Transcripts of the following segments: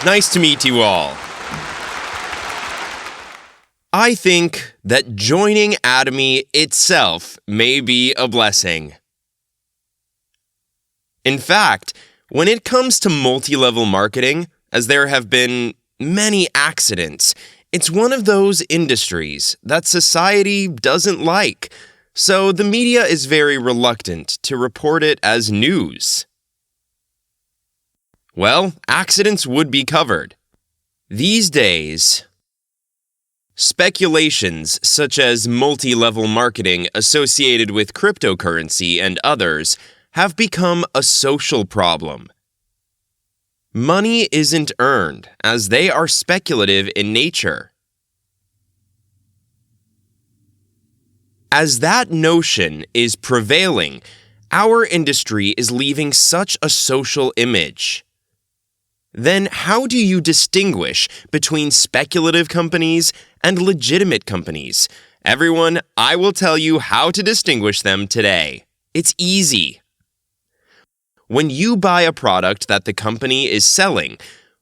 Nice to meet you all. I think that joining Atomy itself may be a blessing. In fact, when it comes to multi-level marketing, as there have been many accidents, it's one of those industries that society doesn't like, so the media is very reluctant to report it as news. Well, accidents would be covered. These days, speculations such as multi-level marketing associated with cryptocurrency and others have become a social problem. Money isn't earned, as they are speculative in nature. As that notion is prevailing, our industry is leaving such a social image. Then how do you distinguish between speculative companies and legitimate companies? Everyone, I will tell you how to distinguish them today. It's easy. When you buy a product that the company is selling,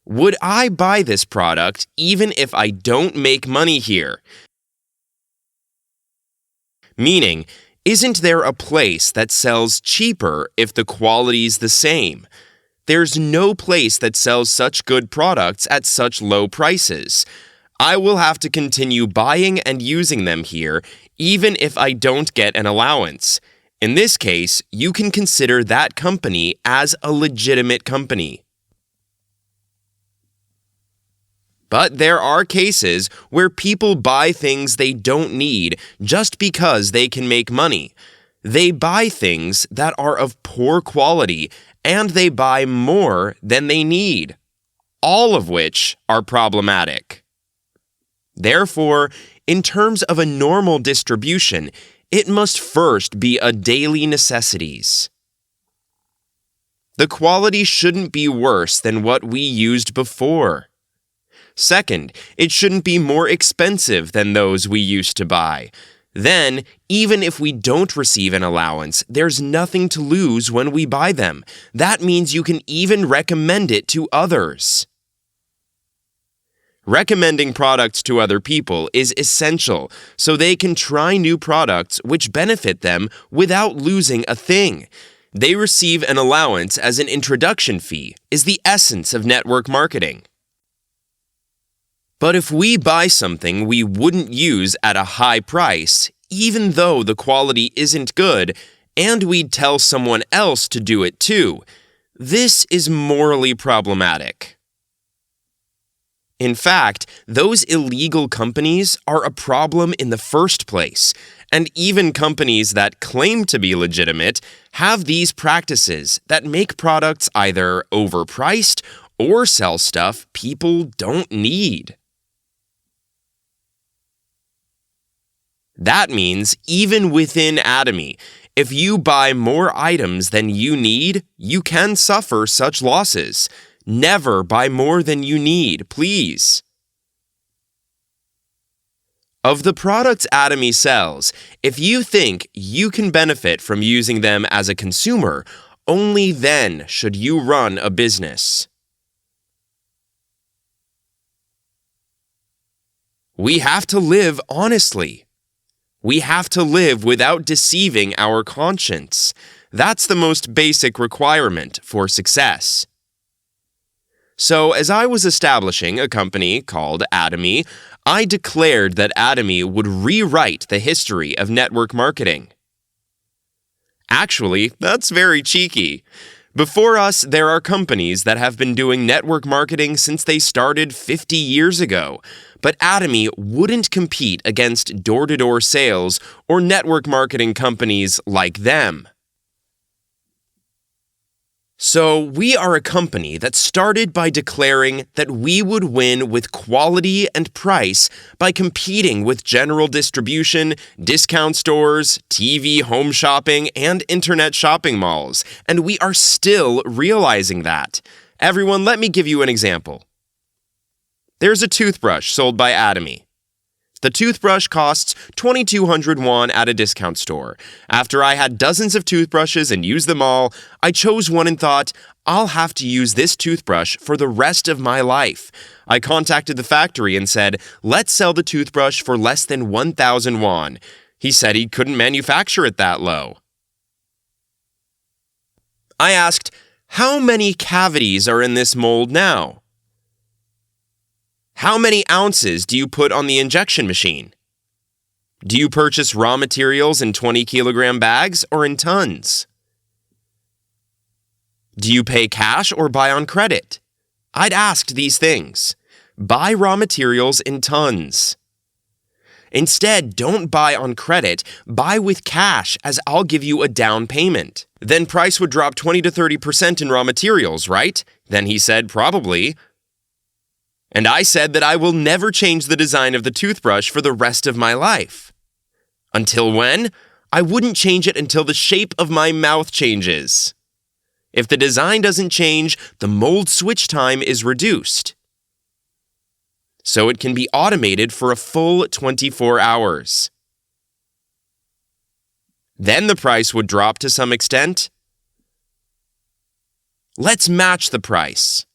would I buy this product even if I don't make money here? Meaning, isn't there a place that sells cheaper if the quality's the same? There's no place that sells such good products at such low prices. I will have to continue buying and using them here, even if I don't get an allowance. In this case, you can consider that company as a legitimate company. But there are cases where people buy things they don't need just because they can make money. They buy things that are of poor quality, and they buy more than they need, all of which are problematic. Therefore, in terms of a normal distribution, it must first be a daily necessities. The quality shouldn't be worse than what we used before. Second, it shouldn't be more expensive than those we used to buy. Then, even if we don't receive an allowance, there's nothing to lose when we buy them. That means you can even recommend it to others. Recommending products to other people is essential so they can try new products which benefit them without losing a thing. They receive an allowance as an introduction fee, is the essence of network marketing. But if we buy something we wouldn't use at a high price, even though the quality isn't good, and we'd tell someone else to do it too, this is morally problematic. In fact, those illegal companies are a problem in the first place, and even companies that claim to be legitimate have these practices that make products either overpriced or sell stuff people don't need. That means even within Atomy, if you buy more items than you need, you can suffer such losses. Never buy more than you need, please. Of the products Atomy sells, if you think you can benefit from using them as a consumer, only then should you run a business. We have to live honestly. We have to live without deceiving our conscience. That's the most basic requirement for success. So, as I was establishing a company called Atomy, I declared that Atomy would rewrite the history of network marketing. Actually, that's very cheeky. Before us, there are companies that have been doing network marketing since they started 50 years ago. But Atomy wouldn't compete against door-to-door sales or network marketing companies like them. So we are a company that started by declaring that we would win with quality and price by competing with general distribution, discount stores, TV home shopping, and internet shopping malls. And we are still realizing that. Everyone, let me give you an example. There's a toothbrush sold by Atomy. The toothbrush costs 2,200 won at a discount store. After I had dozens of toothbrushes and used them all, I chose one and thought, I'll have to use this toothbrush for the rest of my life. I contacted the factory and said, let's sell the toothbrush for less than 1,000 won. He said he couldn't manufacture it that low. I asked, how many cavities are in this mold now? How many ounces do you put on the injection machine? Do you purchase raw materials in 20-kilogram bags or in tons? Do you pay cash or buy on credit? I'd asked these things. Buy raw materials in tons. Instead, don't buy on credit, buy with cash as I'll give you a down payment. Then price would drop 20 to 30% in raw materials, right? Then he said, probably. And I said that I will never change the design of the toothbrush for the rest of my life. Until when? I wouldn't change it until the shape of my mouth changes. If the design doesn't change, the mold switch time is reduced. So it can be automated for a full 24 hours. Then the price would drop to some extent. Let's match the price.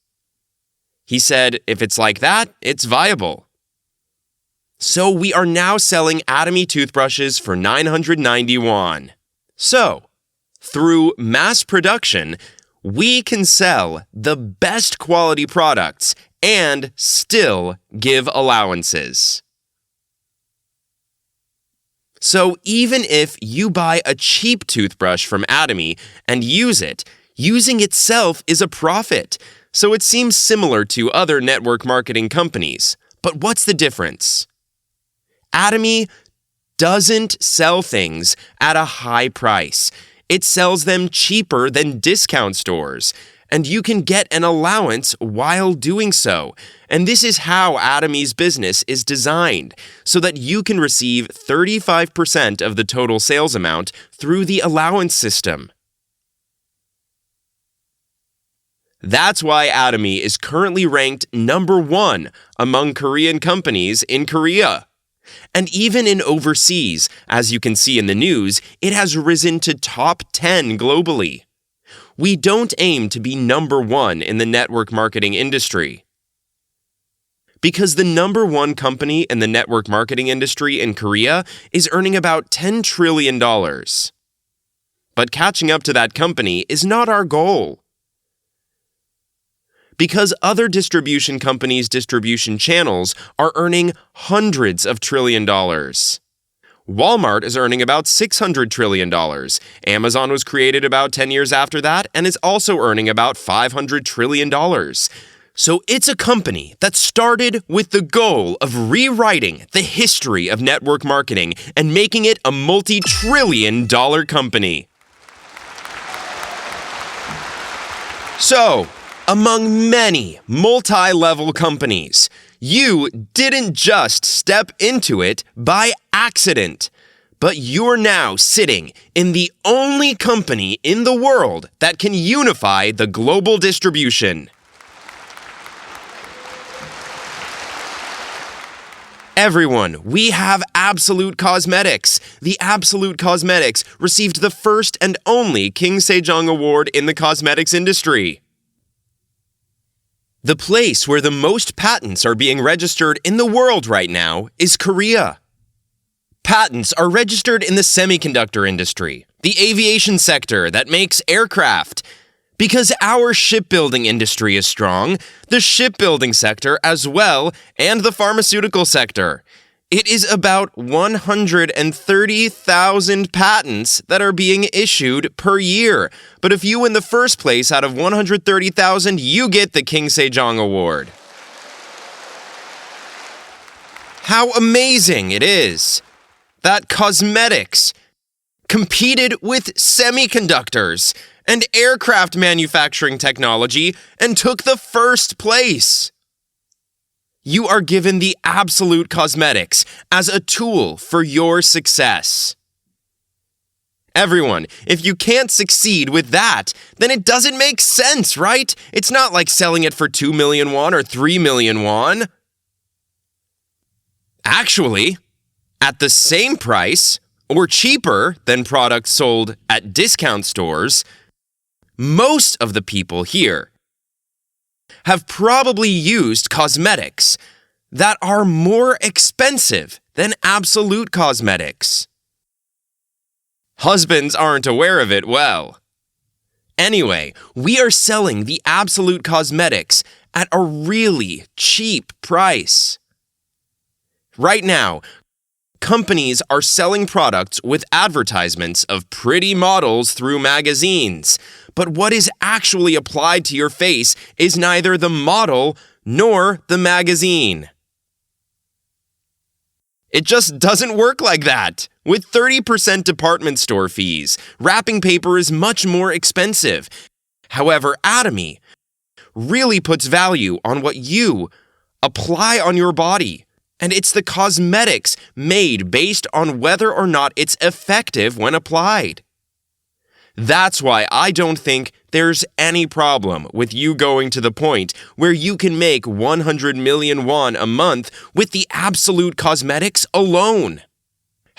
He said, if it's like that, it's viable. So we are now selling Atomy toothbrushes for 990 won. So, through mass production, we can sell the best quality products and still give allowances. So even if you buy a cheap toothbrush from Atomy and use it, using itself is a profit. So it seems similar to other network marketing companies. But what's the difference? Atomy doesn't sell things at a high price. It sells them cheaper than discount stores. And you can get an allowance while doing so. And this is how Atomy's business is designed, so that you can receive 35% of the total sales amount through the allowance system. That's why Atomy is currently ranked number 1 among Korean companies in Korea. And even in overseas, as you can see in the news, it has risen to top 10 globally. We don't aim to be number 1 in the network marketing industry. Because the number 1 company in the network marketing industry in Korea is earning about $10 trillion. But catching up to that company is not our goal. Because other distribution companies' distribution channels are earning hundreds of trillion dollars. Walmart is earning about $600 trillion. Amazon was created about 10 years after that and is also earning about $500 trillion. So it's a company that started with the goal of rewriting the history of network marketing and making it a multi-trillion-dollar company. So, among many multi-level companies, you didn't just step into it by accident, but you're now sitting in the only company in the world that can unify the global distribution. Everyone, we have Absolute Cosmetics. The Absolute Cosmetics received the first and only King Sejong Award in the cosmetics industry. The place where the most patents are being registered in the world right now is Korea. Patents are registered in the semiconductor industry, the aviation sector that makes aircraft. Because our shipbuilding industry is strong, the shipbuilding sector as well, and the pharmaceutical sector. It is about 130,000 patents that are issued issued per year. But if you win the first place out of 130,000, you get the King Sejong Award. How amazing it is that cosmetics competed with semiconductors and aircraft manufacturing technology and took the first place. You are given the Absolute Cosmetics as a tool for your success. Everyone, if you can't succeed with that, then it doesn't make sense, right? It's not like selling it for 2 million won or 3 million won. Actually, at the same price or cheaper than products sold at discount stores, most of the people here have probably used cosmetics that are more expensive than absolute cosmetics. Husbands aren't aware of it well. Anyway, we are selling the absolute cosmetics at a really cheap price. Right now, companies are selling products with advertisements of pretty models through magazines, but what is actually applied to your face is neither the model nor the magazine. It just doesn't work like that. With 30% department store fees, wrapping paper is much more expensive. However, Atomy really puts value on what you apply on your body, and it's the cosmetics made based on whether or not it's effective when applied. That's why I don't think there's any problem with you going to the point where you can make 100 million won a month with the absolute cosmetics alone.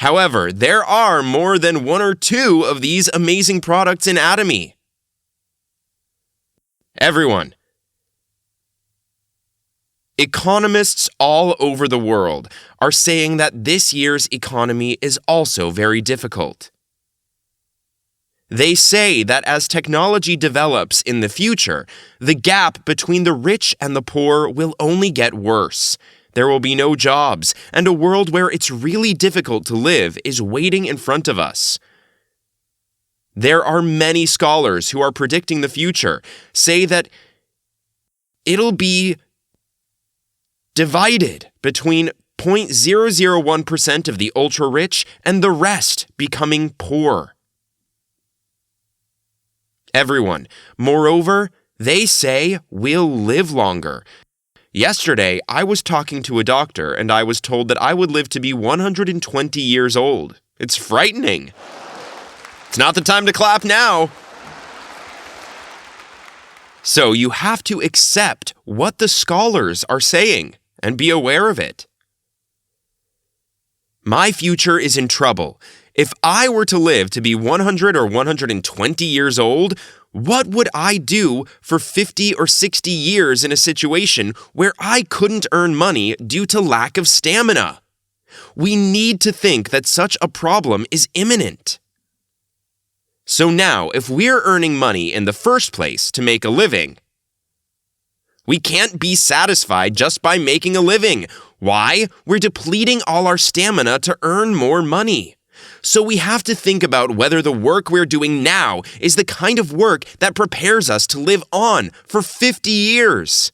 However, there are more than one or two of these amazing products in Atomy. Everyone, economists all over the world are saying that this year's economy is also very difficult. They say that as technology develops in the future, the gap between the rich and the poor will only get worse. There will be no jobs, and a world where it's really difficult to live is waiting in front of us. There are many scholars who are predicting the future, say that it'll be divided between 0.001% of the ultra-rich and the rest becoming poor. Everyone, moreover, they say we'll live longer. Yesterday, I was talking to a doctor and I was told that I would live to be 120 years old. It's frightening. It's not the time to clap now. So you have to accept what the scholars are saying and be aware of it. My future is in trouble. If I were to live to be 100 or 120 years old, what would I do for 50 or 60 years in a situation where I couldn't earn money due to lack of stamina? We need to think that such a problem is imminent. So now, if we're earning money in the first place to make a living, we can't be satisfied just by making a living. Why? We're depleting all our stamina to earn more money. So we have to think about whether the work we're doing now is the kind of work that prepares us to live on for 50 years.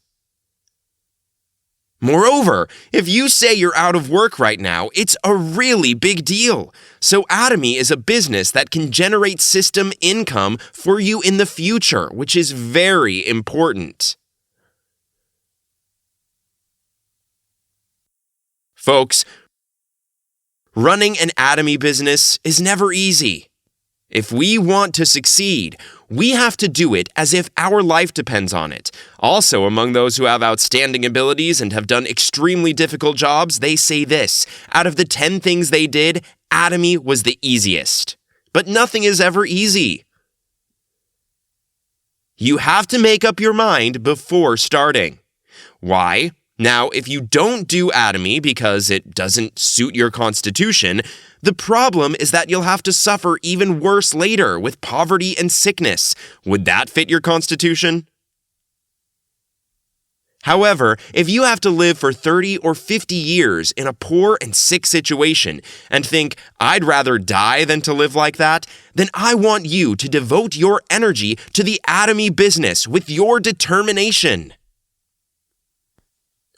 Moreover, if you say you're out of work right now, it's a really big deal. So Atomy is a business that can generate system income for you in the future, which is very important. Folks, running an Atomy business is never easy. If we want to succeed, we have to do it as if our life depends on it. Also, among those who have outstanding abilities and have done extremely difficult jobs, they say this: out of the 10 things they did, Atomy was the easiest. But nothing is ever easy. You have to make up your mind before starting. Why? Now, if you don't do Atomy because it doesn't suit your constitution, the problem is that you'll have to suffer even worse later with poverty and sickness. Would that fit your constitution? However, if you have to live for 30 or 50 years in a poor and sick situation and think, I'd rather die than to live like that, then I want you to devote your energy to the Atomy business with your determination.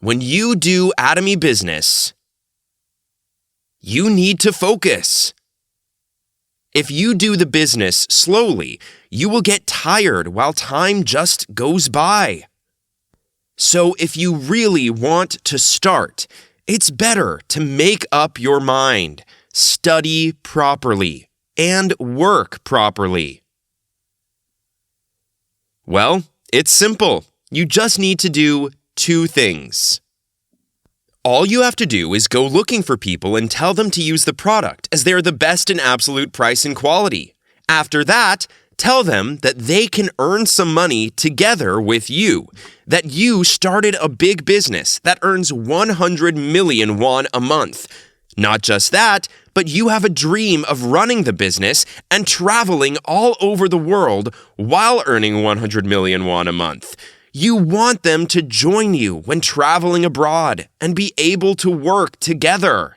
When you do Atomy business, you need to focus. If you do the business slowly, you will get tired while time just goes by. So if you really want to start, it's better to make up your mind, study properly, and work properly. Well, it's simple. You just need to do 2 things. All you have to do is go looking for people and tell them to use the product as they are the best in absolute price and quality. After that, tell them that they can earn some money together with you, that you started a big business that earns 100 million won a month. Not just that, but you have a dream of running the business and traveling all over the world while earning 100 million won a month. You want them to join you when traveling abroad and be able to work together.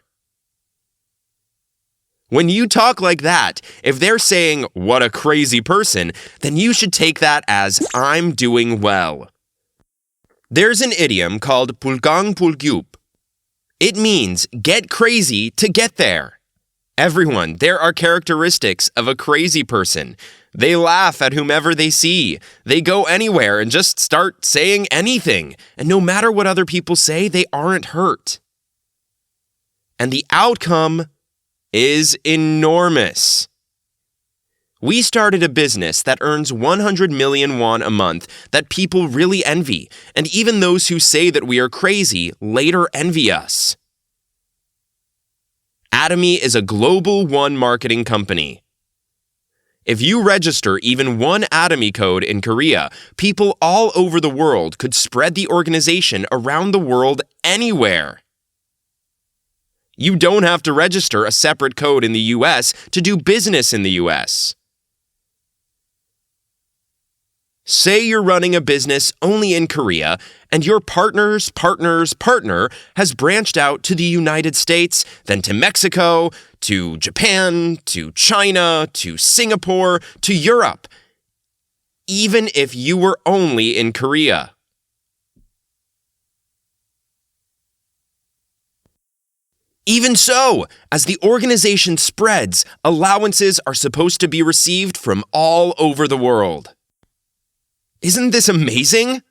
When you talk like that, if they're saying, "What a crazy person," then you should take that as, "I'm doing well." There's an idiom called pulgang pulgyup. It means get crazy to get there. Everyone, there are characteristics of a crazy person. They laugh at whomever they see. They go anywhere and just start saying anything. And no matter what other people say, they aren't hurt. And the outcome is enormous. We started a business that earns 100 million won a month that people really envy. And even those who say that we are crazy later envy us. Atomy is a global one marketing company. If you register even one Atomy code in Korea, people all over the world could spread the organization around the world anywhere. You don't have to register a separate code in the US to do business in the US. Say you're running a business only in Korea, and your partner's partner's partner has branched out to the United States, then to Mexico, to Japan, to China, to Singapore, to Europe, even if you were only in Korea. Even so, as the organization spreads, allowances are supposed to be received from all over the world. Isn't this amazing?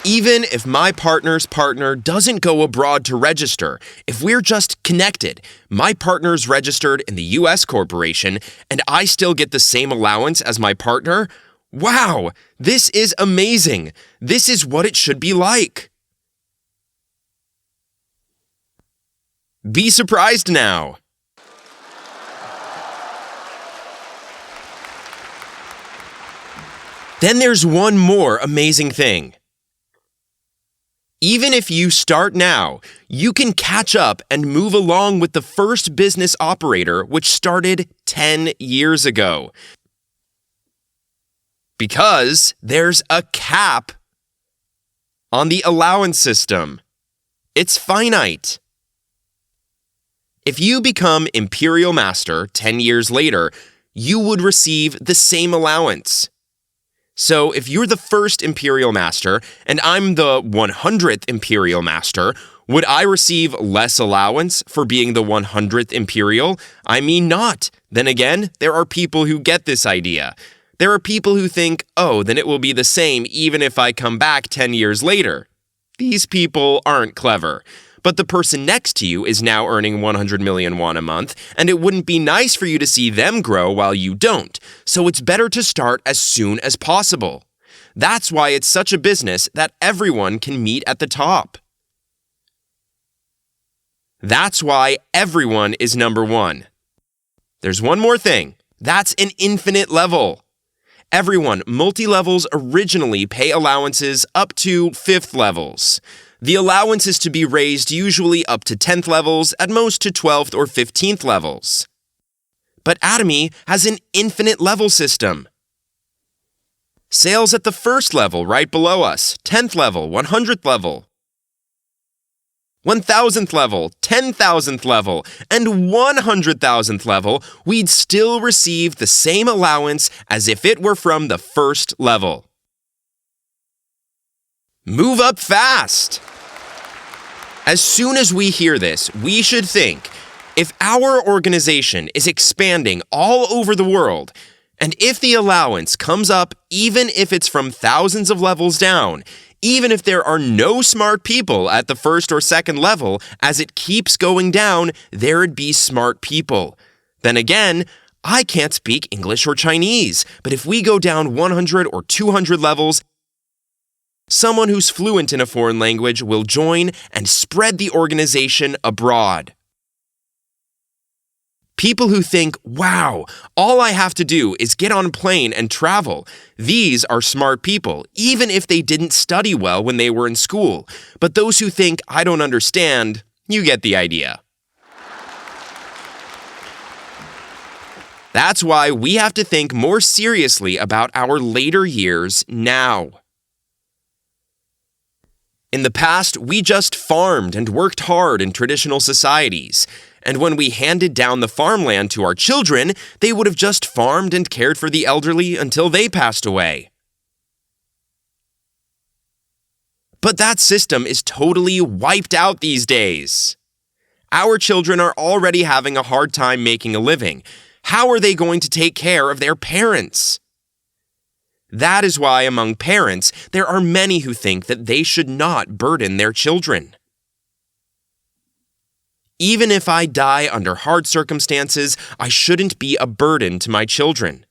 Even if my partner's partner doesn't go abroad to register, if we're just connected, my partner's registered in the US corporation, and I still get the same allowance as my partner, wow, this is amazing. This is what it should be like. Be surprised now. Then there's one more amazing thing. Even if you start now, you can catch up and move along with the first business operator which started 10 years ago. Because there's a cap on the allowance system. It's finite. If you become Imperial Master 10 years later, you would receive the same allowance. So if you're the first Imperial Master and I'm the 100th Imperial Master, would I receive less allowance for being the 100th Imperial? I mean not. Then again, there are people who get this idea. There are people who think, oh, then it will be the same even if I come back 10 years later. These people aren't clever. But the person next to you is now earning 100 million won a month, and it wouldn't be nice for you to see them grow while you don't. So it's better to start as soon as possible. That's why it's such a business that everyone can meet at the top. That's why everyone is number one. There's one more thing. That's an infinite level. Everyone, multi-levels originally pay allowances up to 5th levels. The allowance is to be raised usually up to 10th levels, at most to 12th or 15th levels. But Atomy has an infinite level system. Sales at the first level right below us, 10th level, 100th level, 1,000th level, 10,000th level, and 100,000th level, we'd still receive the same allowance as if it were from the first level. Move up fast! As soon as we hear this, we should think, if our organization is expanding all over the world, and if the allowance comes up even if it's from thousands of levels down, even if there are no smart people at the first or second level, as it keeps going down, there'd be smart people. Then again, I can't speak English or Chinese, but if we go down 100 or 200 levels, Someone who's fluent in a foreign language will join and spread the organization abroad. People who think, wow, all I have to do is get on a plane and travel. These are smart people, even if they didn't study well when they were in school. But those who think, I don't understand, you get the idea. That's why we have to think more seriously about our later years now. In the past, we just farmed and worked hard in traditional societies. And when we handed down the farmland to our children, they would have just farmed and cared for the elderly until they passed away. But that system is totally wiped out these days. Our children are already having a hard time making a living. How are they going to take care of their parents? That is why among parents, there are many who think that they should not burden their children. Even if I die under hard circumstances, I shouldn't be a burden to my children.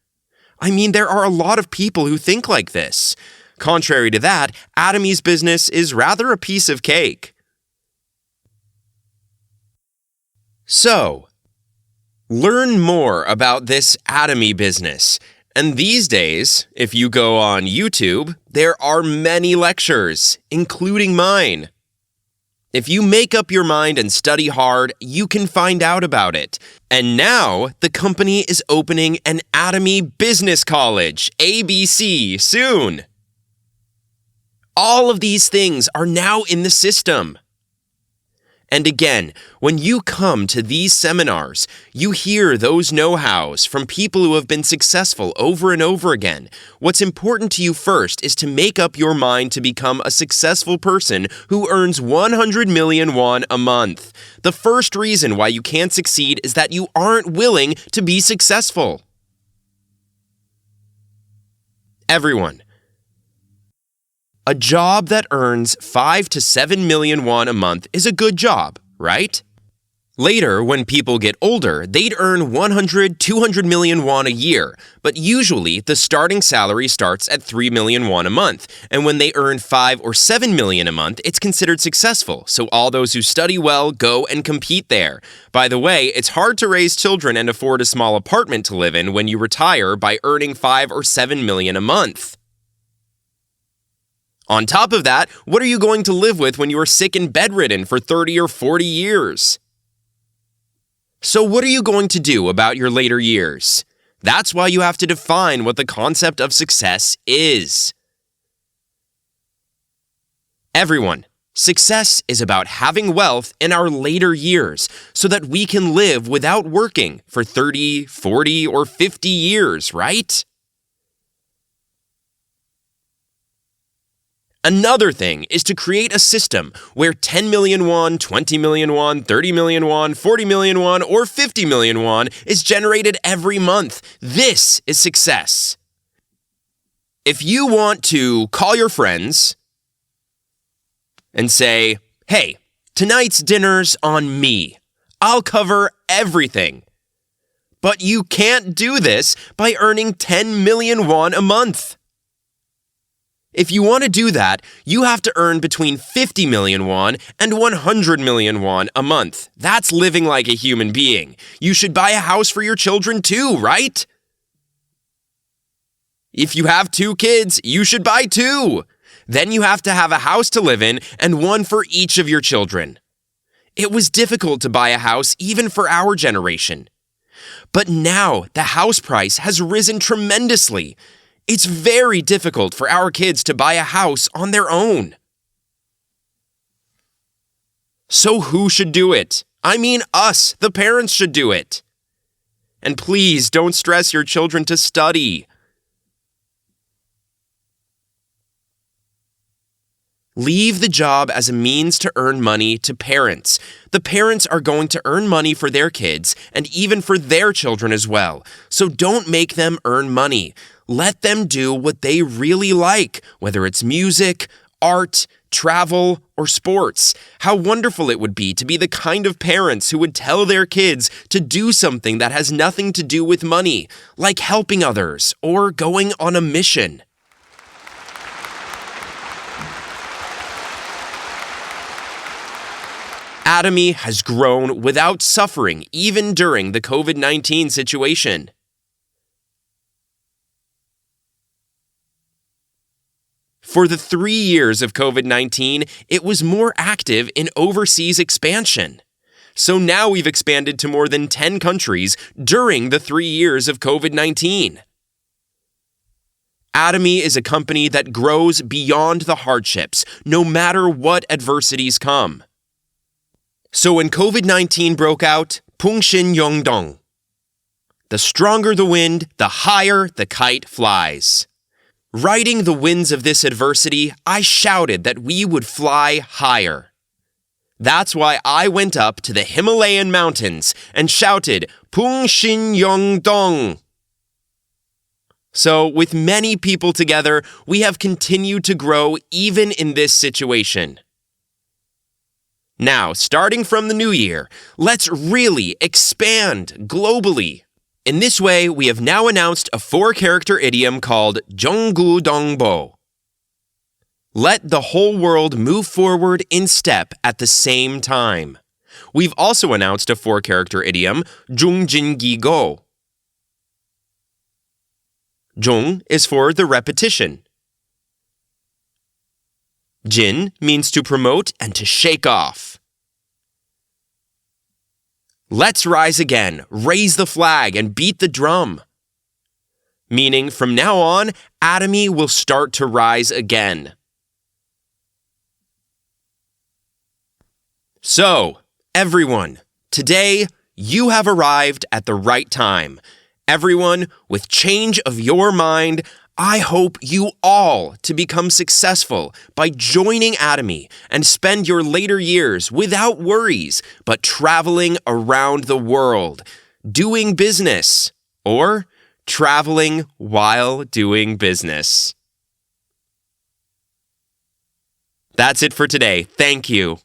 I mean, there are a lot of people who think like this. Contrary to that, Atomy's business is rather a piece of cake. So, learn more about this Atomy business. And these days, if you go on YouTube, there are many lectures, including mine. If you make up your mind and study hard, you can find out about it. And now, the company is opening an Atomy Business College, ABC, soon. All of these things are now in the system. And again, when you come to these seminars, you hear those know-hows from people who have been successful over and over again. What's important to you first is to make up your mind to become a successful person who earns 100 million won a month. The first reason why you can't succeed is that you aren't willing to be successful. Everyone. A job that earns 5 to 7 million won a month is a good job, right? Later, when people get older, they'd earn 100, 200 million won a year, but usually the starting salary starts at 3 million won a month, and when they earn 5 or 7 million a month, it's considered successful, so all those who study well go and compete there. By the way, it's hard to raise children and afford a small apartment to live in when you retire by earning 5 or 7 million a month. On top of that, what are you going to live with when you are sick and bedridden for 30 or 40 years? So what are you going to do about your later years? That's why you have to define what the concept of success is. Everyone, success is about having wealth in our later years so that we can live without working for 30, 40, or 50 years, right? Another thing is to create a system where 10 million won, 20 million won, 30 million won, 40 million won, or 50 million won is generated every month. This is success. If you want to call your friends and say, hey, tonight's dinner's on me. I'll cover everything. But you can't do this by earning 10 million won a month. If you want to do that, you have to earn between 50 million won and 100 million won a month. That's living like a human being. You should buy a house for your children too, right? If you have 2 kids, you should buy 2. Then you have to have a house to live in and one for each of your children. It was difficult to buy a house even for our generation. But now the house price has risen tremendously. It's very difficult for our kids to buy a house on their own. So who should do it? I mean us, the parents should do it. And please don't stress your children to study. Leave the job as a means to earn money to parents. The parents are going to earn money for their kids and even for their children as well. So don't make them earn money. Let them do what they really like, whether it's music, art, travel, or sports. How wonderful it would be to be the kind of parents who would tell their kids to do something that has nothing to do with money, like helping others or going on a mission. Atomy has grown without suffering even during the COVID-19 situation. For the 3 years of COVID-19, it was more active in overseas expansion. So now we've expanded to more than 10 countries during the 3 years of COVID-19. Atomy is a company that grows beyond the hardships, no matter what adversities come. So when COVID-19 broke out, 풍신 영동. The stronger the wind, the higher the kite flies. Riding the winds of this adversity, I shouted that we would fly higher. That's why I went up to the Himalayan mountains and shouted, 풍신 영동. So, with many people together, we have continued to grow even in this situation. Now, starting from the new year, let's really expand globally. In this way, we have now announced a 4-character idiom called 정구동보. Let the whole world move forward in step at the same time. We've also announced a 4-character idiom, 중진기고. 중 is for the repetition. Jin means to promote and to shake off. Let's rise again, raise the flag, and beat the drum. Meaning, from now on, Atomy will start to rise again. So, everyone, today you have arrived at the right time. Everyone, with change of your mind, I hope you all to become successful by joining Atomy and spend your later years without worries, but traveling around the world, doing business, or traveling while doing business. That's it for today. Thank you.